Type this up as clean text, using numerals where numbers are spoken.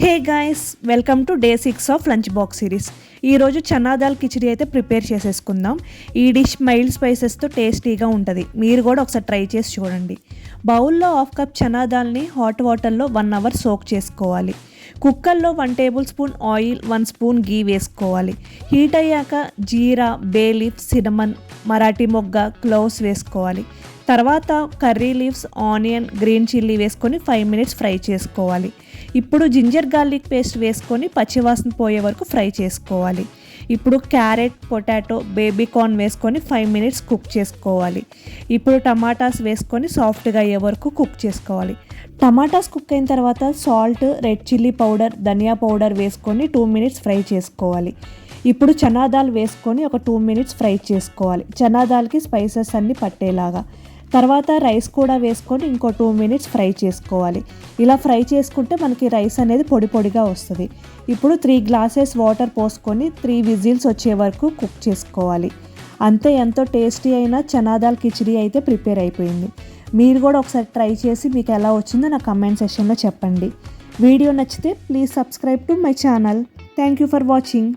Hey guys, welcome to day 6 of lunch box series. ఈరోజు చనా దాల్ కిచిడి అయితే prepare చేసేసుకుందాం. ఈ డిష్ మైల్డ్ స్పైసెస్తో టేస్టీగా ఉంటుంది. మీరు కూడా ఒకసారి ట్రై చేసి చూడండి. బౌల్లో 1/2 కప్ చనా దాల్ని హాట్ వాటర్లో 1 అవర్ సోక్ చేసుకోవాలి. కుక్కర్లో 1 టేబుల్ స్పూన్ ఆయిల్, 1 స్పూన్ గీ వేసుకోవాలి. హీట్ అయ్యాక జీరా, బే లీఫ్, సినమన్, మరాఠీ మొగ్గ, క్లోవ్స్ వేసుకోవాలి. తర్వాత curry leaves, onion, green chilli వేసుకొని 5 మినిట్స్ ఫ్రై చేసుకోవాలి. ఇప్పుడు జింజర్ గార్లిక్ పేస్ట్ వేసుకొని పచ్చివాసన పోయే వరకు ఫ్రై చేసుకోవాలి. ఇప్పుడు క్యారెట్, పొటాటో, బేబీ కార్న్ వేసుకొని 5 మినిట్స్ కుక్ చేసుకోవాలి. ఇప్పుడు టమాటాస్ వేసుకొని సాఫ్ట్గా అయ్యే వరకు కుక్ చేసుకోవాలి. టమాటాస్ కుక్ అయిన తర్వాత సాల్ట్, రెడ్ చిల్లీ పౌడర్, ధనియా పౌడర్ వేసుకొని 2 మినిట్స్ ఫ్రై చేసుకోవాలి. ఇప్పుడు చనా దాల్ వేసుకొని ఒక 2 మినిట్స్ ఫ్రై చేసుకోవాలి. చనా దాల్కి స్పైసెస్ అన్నీ పట్టేలాగా. తర్వాత రైస్ కూడా వేసుకొని ఇంకో 2 మినిట్స్ ఫ్రై చేసుకోవాలి. ఇలా ఫ్రై చేసుకుంటే మనకి రైస్ అనేది పొడి పొడిగా వస్తుంది. ఇప్పుడు 3 గ్లాసెస్ వాటర్ పోసుకొని 3 విజిల్స్ వచ్చే వరకు కుక్ చేసుకోవాలి. అంతే, ఎంతో టేస్టీ అయిన చనా దాల్ కిచిడి అయితే ప్రిపేర్ అయిపోయింది. మీరు కూడా ఒకసారి ట్రై చేసి మీకు ఎలా వచ్చిందో నా కమెంట్ సెక్షన్లో చెప్పండి. వీడియో నచ్చితే please subscribe to my channel. Thank you for watching.